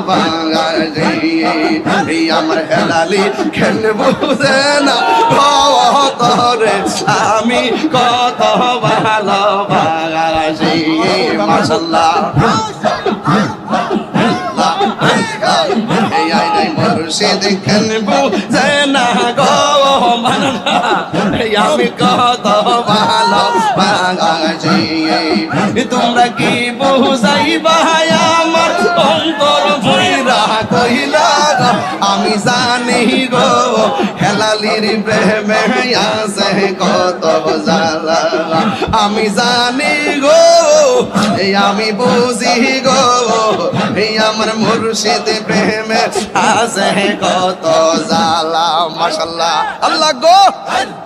ভালোবাসি আমার হেলালি কেন বুঝে না তোরে আমি কত ভালোবাসি মাশাআল্লাহ মুর্শিদ কেন বুঝে না গো আমি কত ভালোবাসি তোমরা কি বুঝাইবা আমার অন্তর ভৈরা কইলা আমি জানি গো হেলালির প্রেমে আছে কত জ্বালা আমি জানি গো আমি বুঝি গো আমার মুর্শিদ প্রেমে আছে কত জ্বালা মাশাআল্লাহ আল্লাহ গো আল্লাহ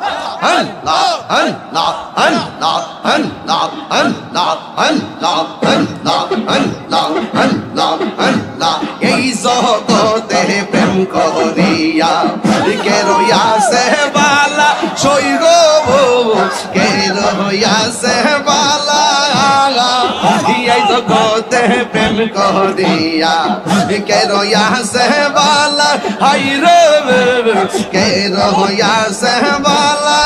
আল্লাহ আল্লাহ আল্লাহ আল্লাহ আল্লাহ আল্লাহ আল্লাহ আল্লাহ আল্লাহ এই জগতে প্রেম করিয়া কে রইয়াছে বালা সই গো কে রইয়াছে বালা এই জগতে প্রেম করিয়া কে রইয়াছে বালা হাই রে কে রইয়াছে বালা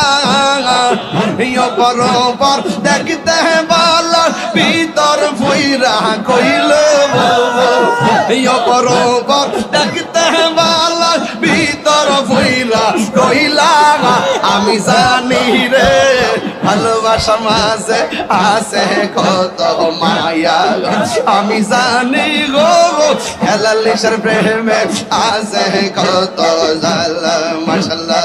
ইয়ো বরাবর দেখতে বালা ভিতর ভইরা কইল ইয়ো বরাবর দেখতে বালা ভিতর ভইরা কইলা আমি জানি রে ভালোবাসা মাঝে আছে কত মায়া আমি জানি গো হেলালির প্রেমে আছে কত জ্বালা মাশাআল্লাহ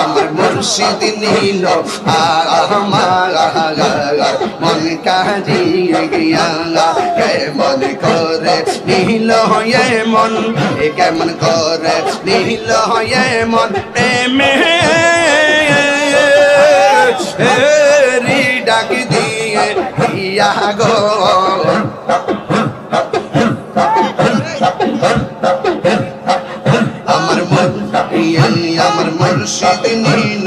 আমার মুর্শিদ নীল আমার মন কাজিয়ে গিয়া কেমন করে নীল হয়ে মন কেমন করে নীল হয়ে মন প্রেমে রি ডাক দিয়ে ইয়া গো আমার মন আমার মুর্শিদ নীল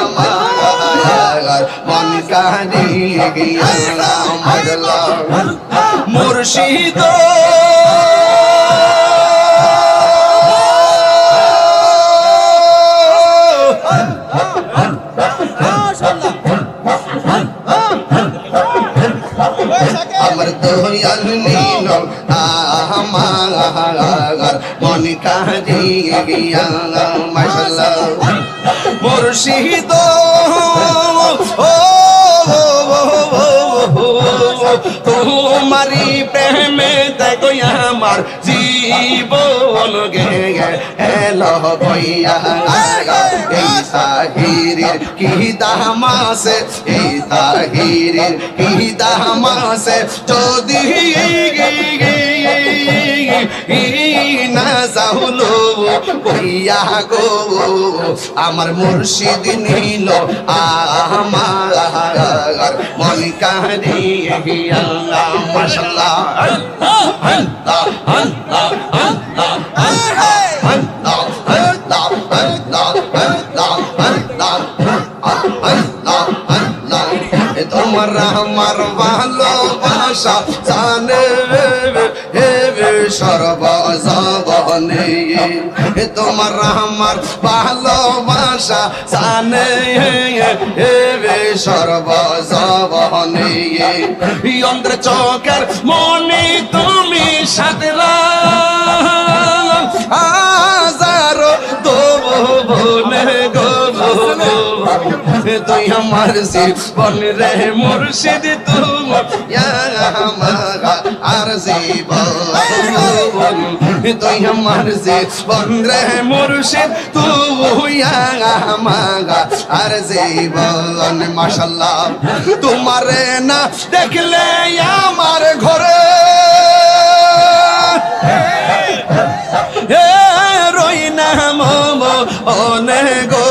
আমার মন কাজিয়ে গিয়া মুর্শিদ আমার দয়াল নীল আমার মন কাজিয়ে গিয়া মাশাআল্লাহ মুর্শিদ তোমারি প্রেমে দেখো আমার জীবন গে এলো বইয়া এই তাহিরের কি দাম আছে এই তাহিরের কি দাম আছে যদি না যাহলো বইয়া গো আমার মুর্শিদ নীল আমার মন কাহিয়ে গিয়া মাশাআল্লাহ আল্লাহ আল্লাহ আল্লাহ আল্লাহ আল্লাহ আল্লাহ আল্লাহ আল্লাহ আল্লাহ আল্লাহ তোমার আমার ভালোবাসা জানে সর্বজবনে তোমার আমার ভালোবাসা জানে সর্বজবনে অন্ধ্র চোখের মনে তুমি সাদরা হাজারো দোবনে গো তুই আমার জীবন রে মুর্শিদ তোমার আর জীবন তুই আমার জীবন রে মুর্শিদ তুই আমার আর জীবন মাশাআল্লাহ তোমারে না দেখলে আমার ঘরে রই না মনে গো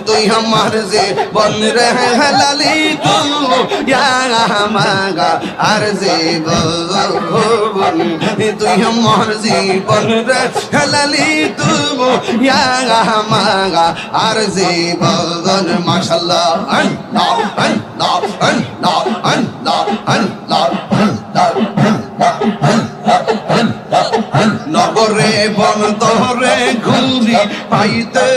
তুই আমার জীবন রে হেলালি তুই আমাগা আর জীবন তুই আমার জীবন রে হেলালি তুই আমাগা আর জীবন মাশাআল্লাহ আল্লাহ আল্লাহ আল্লাহ আল্লাহ আল্লাহ নগরে বন্দরে ঘুরি পাইতে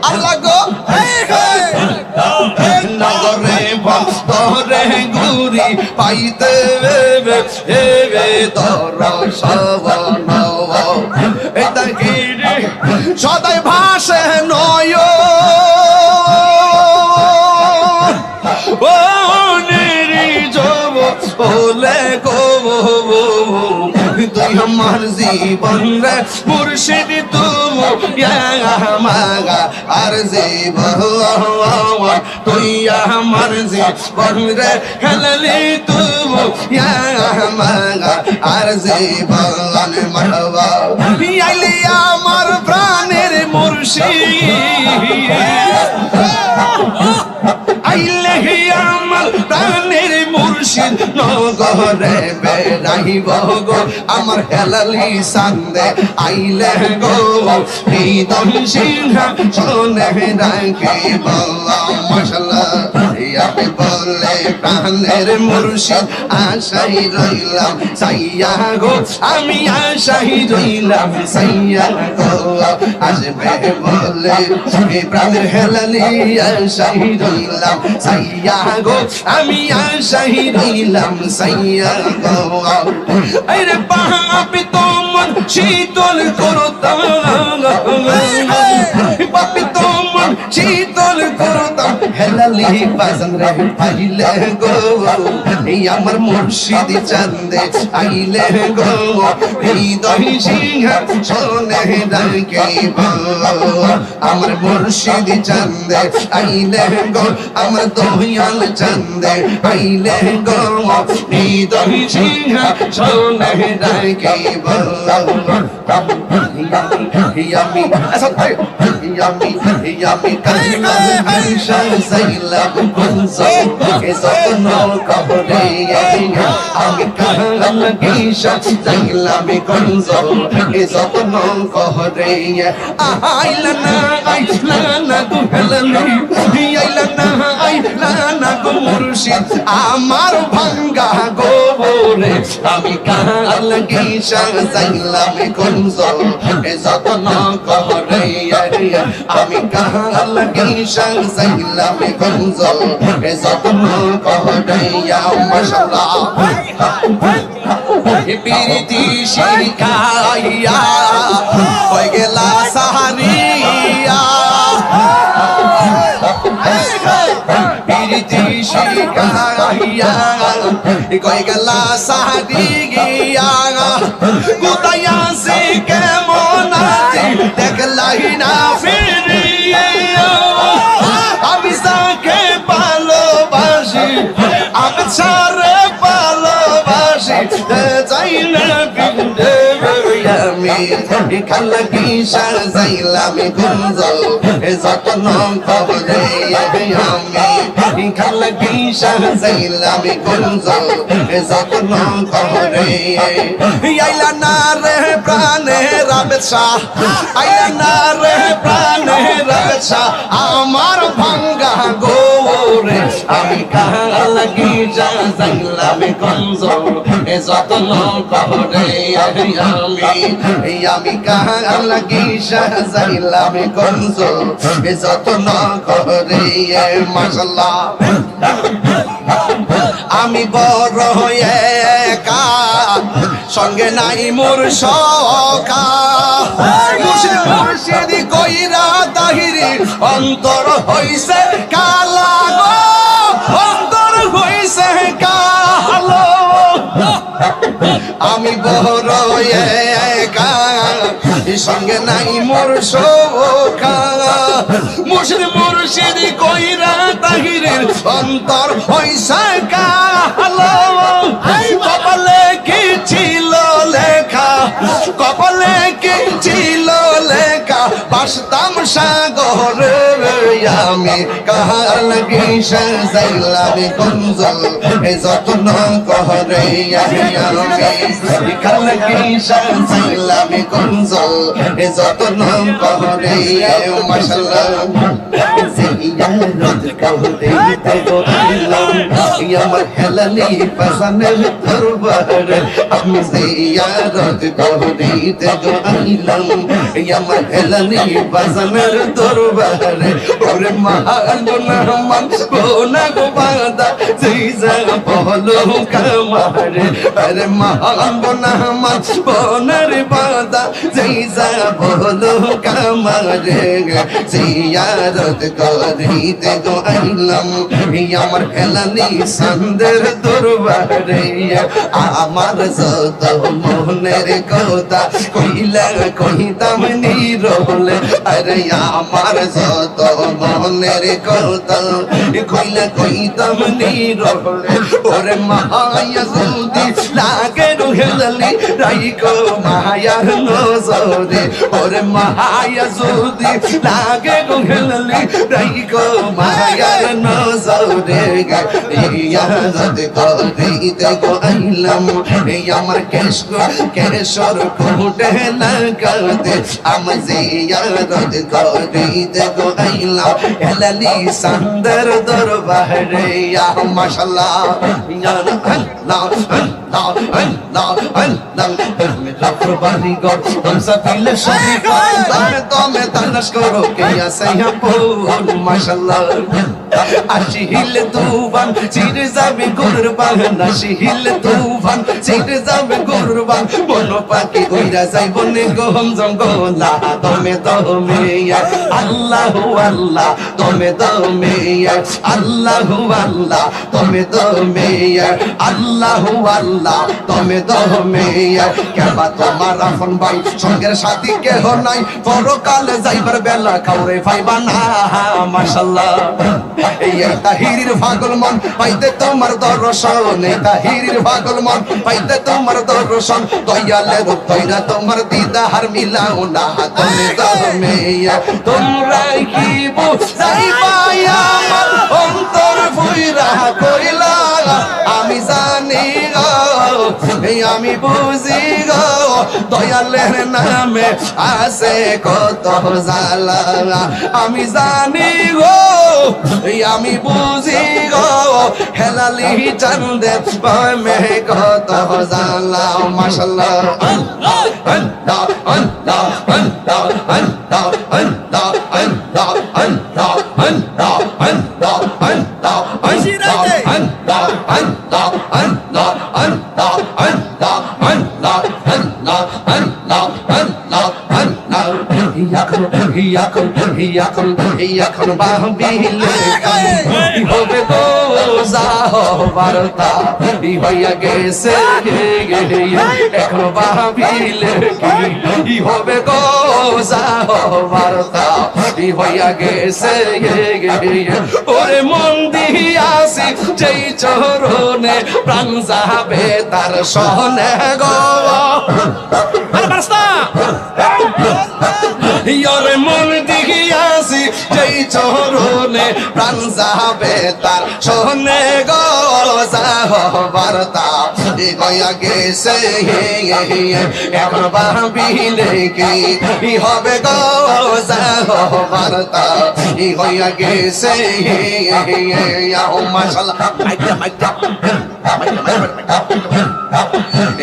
আল্লাহ গো নগরে বন্দরে ঘুরি পাইতে এটা কি সদাই ভাসে নয় ও বলে গো তুই আমার জীবন রে মুর্শিদ তুমি আমাগা আর জীবন তুই আমার জীবন রে হেলালি তুমি আমাগা আর জীবন মারবা আইলি আমার প্রাণের মুর্শিদ আইলে আমার প্রাণের মুর্শিদ নগরে বেড়াইব গো আমার হেলালি সান্দে আইলে গো হৃদয় সিংহা শোনে রাখিব মাশাআল্লাহ আমি বলে প্রাণের মুর্শিদ আশাই রইলাম সাইয়া গো আমি আশাই রইলাম সাইয়া গো আসবে বলে প্রাণের হেলালি আশাই রইলাম সাইয়া গো আমি আশাই রইলাম সাইয়া গো আরে পাপি তোমার শীতল করতাম পাপি তোমার শীতল করতাম হেলালি বাজান রে আইলে গো এই আমার মুর্শিদ চান্দে আইলে গো হৃদয় সিংহা শোনে রাখিব আমার মুর্শিদ চান্দে আইলে গো আমার দয়াল চান্দে আইলে গো হৃদয় সিংহা শোনে রাখিব ইয়ামি কালিমা আইশা সাইলাম কুনজো এজতন কবরে আমি কালাম গীশা সাইলাম কুনজো এজতন কবরে আইলা না গো হেলালি আইলা না গো মুর্শিদ আমার ভাঙ্গা গোবরে আমি কালাম গীশা সাইলাম কুনজো এজতন কবরে আমি কাল গীশা সাইলাম কুনজো এজতন কবরে মাশাআল্লাহ পিরিতি শিখাইয়া হয়ে গেলা সাহারিয়া পিরিতি শিখাইয়া হয়ে গেলা সাহারিয়া কোথায় আসি কেমন আছি দেখলাই না ফিরিয়া আমি তাকে ভালোবাসি আমি ছাড়ে ভালোবাসি যাই না বিন্দে আমি খালা গীশা সাইলাম কুনজো এজতন কবরে আমি খালা গীশা সাইলাম কুনজো এজতন কবরে আইলা না রে প্রাণে রাবেশা আইলা না রে প্রাণে রাবেশা আমার ভাঙ্গা গোরে আমি খালা গীশা সাইলাম কুনজো এজতন কবরে আমি কালা গীশা সাইলাম কুনজো এজতন কবরে মাশাআল্লাহ আমি বড় হয়ে একা সঙ্গে নাই মোর সখা মুর্শিদ কইরা তাহিরি অন্তর হইছে কালা গো অন্তর হইছে কালো আমি বড় একা সঙ্গে নাই মোর সখা মুর্শিদ কইরা তাহিরের অন্তর হইছে কালো কপালে কি ছিল লেখা কপালে কি ছিল লেখা ভাসতাম সাগরে আমি কাল গিসে যাইলাম কুঞ্জল এ যত্ন করে আমি কাল গিসে যাইলাম কুঞ্জল এ যত্ন করে মাশাআল্লাহ জিয়ারত করতে গো আইলাম আমার হেলালি পাসানের দরবার আমি জিয়ারত করতে গো আইলাম আমার হেলালি পাসানের দরবার ওরে মাহাগুনা মানবো গো বাদা জিজা বলো কামারে আরে মাহাগুনা মানবো রে বাদা জিজা বলো কামারে জিয়ারত করিতে গো আইলাম আমার হেলালি সান্দের দরবারে আমার যত মনের কথা কইলা কইতাম নিরলে আরে আমার যত মনের কথা কইলা কইতাম নিরলে ওরে মায়া যদি লাগে হেলালি রাইকো মায়ার নজরে ওরে মায়া যদি লাগে হেলালি রাইকো মায়ার নজরে ইয়ারত করিতে গো আইলাম আমার কেশর কোটে লাগাতে আমি জিয়ারত করিতে গো আইলাম হেলালি সান্দের দরবারে ইয়া মাশাআল্লাহ ইয়া আল্লাহ আল্লাহ আল্লাহ আল্লাহ মেরা বাড়ি গো হামসা দিল শরীফ তুমি তালাশ করো কে আছে আপন মাশাআল্লাহ আশিহিল তুফান চিরে যাবে কুরবান আশিহিল তুফান চিরে যাবে কুরবান বনো পাখি উইরা যাইব নে গহম জঙ্গলা তুমি আল্লাহু আল্লাহ তুমি আল্লাহু আল্লাহ তুমি আল্লাহু আল্লাহ তুমি কেবা তোমার আপন ভাই সঙ্গের সাথী কেহ নাই পরকালে যাইবার বেলা কাউরে পাইবা না মাশাআল্লাহ এই তাহিরির পাগল মন পাইতে তোমার দর্শন এই তাহিরির পাগল মন পাইতে তোমার দর্শন দয়ালের তৈরা তোমার দিদার মিলাও না তুমি তোমরা কি বুঝাইবা আমার অন্তর ফুইরা কইলা আমি জানি গো আমি বুঝি গো দয়ালের নামে আছে কত জ্বালা আমি জানি গো আমি বুঝি গো হেলালি চান্দে মে কত জ্বালা মাশাআল্লাহ আল্লাহ আল্লাহ আল্লাহ আল্লাহ আল্লাহ আল্লাহ আল্লাহ আল্লাহ আল্লাহ আল্লাহ আল্লাহ আশিরাতে আল্লাহ আল্লাহ আল্লাহ আল্লাহ আল্লাহ আল্লাহ আল্লাহ আল্লাহ আল্লাহ আল্লাহ ইয়াকুন বাহবিলে হবে গো যাহবারতা হইয়া গেছে এখন বাহবিলে কি হবে গো যাহবারতা হইয়া গেছে ওরে মন দিয়াছি যেই চরণে প্রাণ যাবে তার সহনে গো ওরে মন দিয়াছি যেই চরণে প্রাণ যাবে তার সহনে গো যাহবারতা হইয়া গেছে এখন ভাবিলে কি হবে গো যাহবারতা হইয়া গেছে মাশাআল্লাহ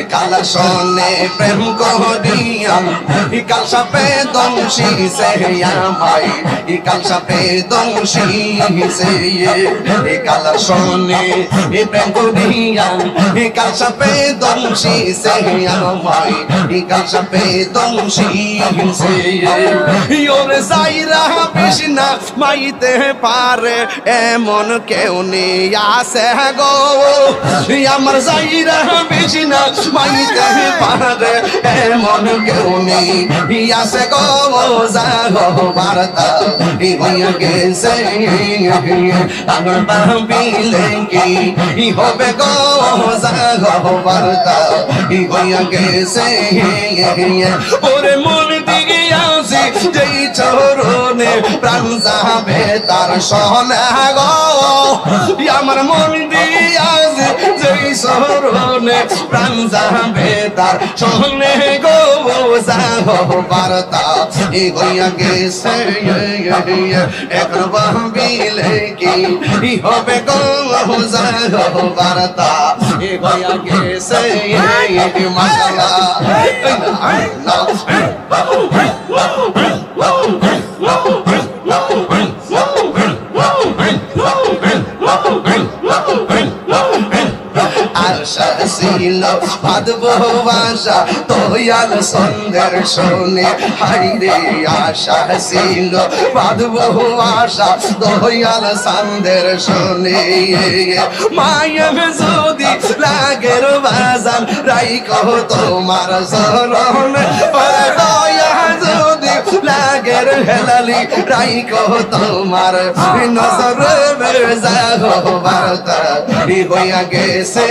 কালা শোনে প্রেম করিয়াম কাল সাপে দংশি সে আমায় কাল সাপে দংশি সে কালা শোনে প্রেম করিয়াম কাল সাপে দংশি সে আমায় কাল সাপে দংশি সে ওরে যাইরা বিষ্ণা মাইতে পারে এমন কেউ নেই আছে গো আমার যাইরা বিষ্ণা মাইতে পারে এমন কেউ নেই আছে গো যাহবারতা হইয়া গেছে আমার ভাবিলে কি হবে গো যাহবারতা হইয়া গেছে ওরে মন দিকে আসি যেই চরণে প্রাণ যাবে তার সহলে গো আমার মন দিয়াছে যেই চরণে প্রাণ যাবে তার সহলে গো যাও বার্তা এ হইয়া গেছে একর ভাবিলে কি হবে গো যাও বার্তা এ হইয়া গেছে মাশাআল্লাহ আশা ছিল বাঁধবো বাসা দয়াল সন্ধ্যের শোনে হাইরে আশা ছিল বাঁধবো বাসা দয়াল সন্ধ্যের শোনে মায়ের যদি লাগের বাজান রাইকো তোমার শরণ দয়া যদি লাগের হেলালি রাইকো তোমার নজর যাও বার্তা হইয়া গেছে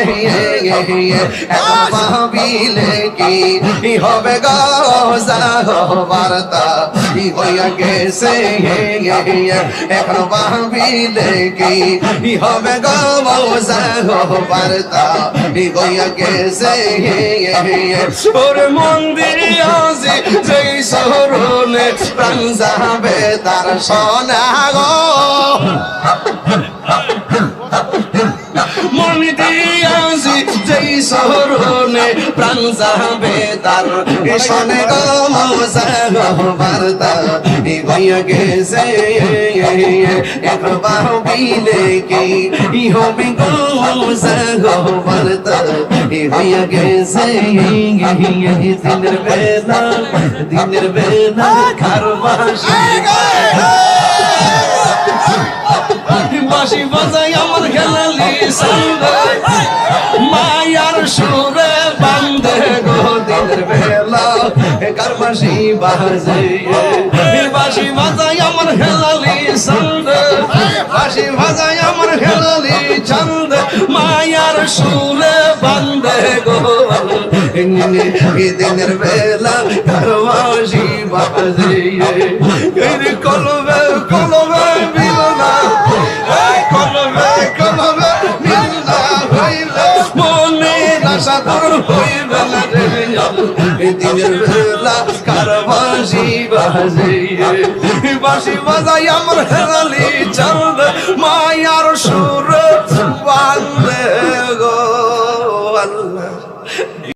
ভাবিলে কি হবে গো যাও বার্তা হইয়া গেছে এখন ভাবিলে কি হবে গো যাও বার্তা হইয়া গেছে ওর মন্দির আছে যেই শরণে প্রাণ যাবে তার সোনা গো মন দিয়াছি যেই শরণে প্রাণ যাবে তার শোনে গো যাও বার্তা হইয়া গেছে এখন ভাবিলে কি হবে গো যাও বার্তা হইয়া গেছে দিনের বেলা খারবাসি বাঁশি বাজাই আমার খেলালি মায়ার সুরে বান্ধে গো দিনের বেলা কারবাসি বাজে বাঁশি বাজাই আমার খেলালি বাঁশি বাজাই আমার খেলালি ছন্দ মায়ার সুরে বান্ধে গো দিনের বেলা কারবাসি বাজে কলবে কলবে বিলনা কলবে কলবে বিলনা হইলে মনে আশা তোর হইবে না রে দিনের বেলা কারবাসি বাজে বাঁশি বাজাই আমার হেলালি চাঁদ মায়ার সুর বান্ধে গো আল্লাহ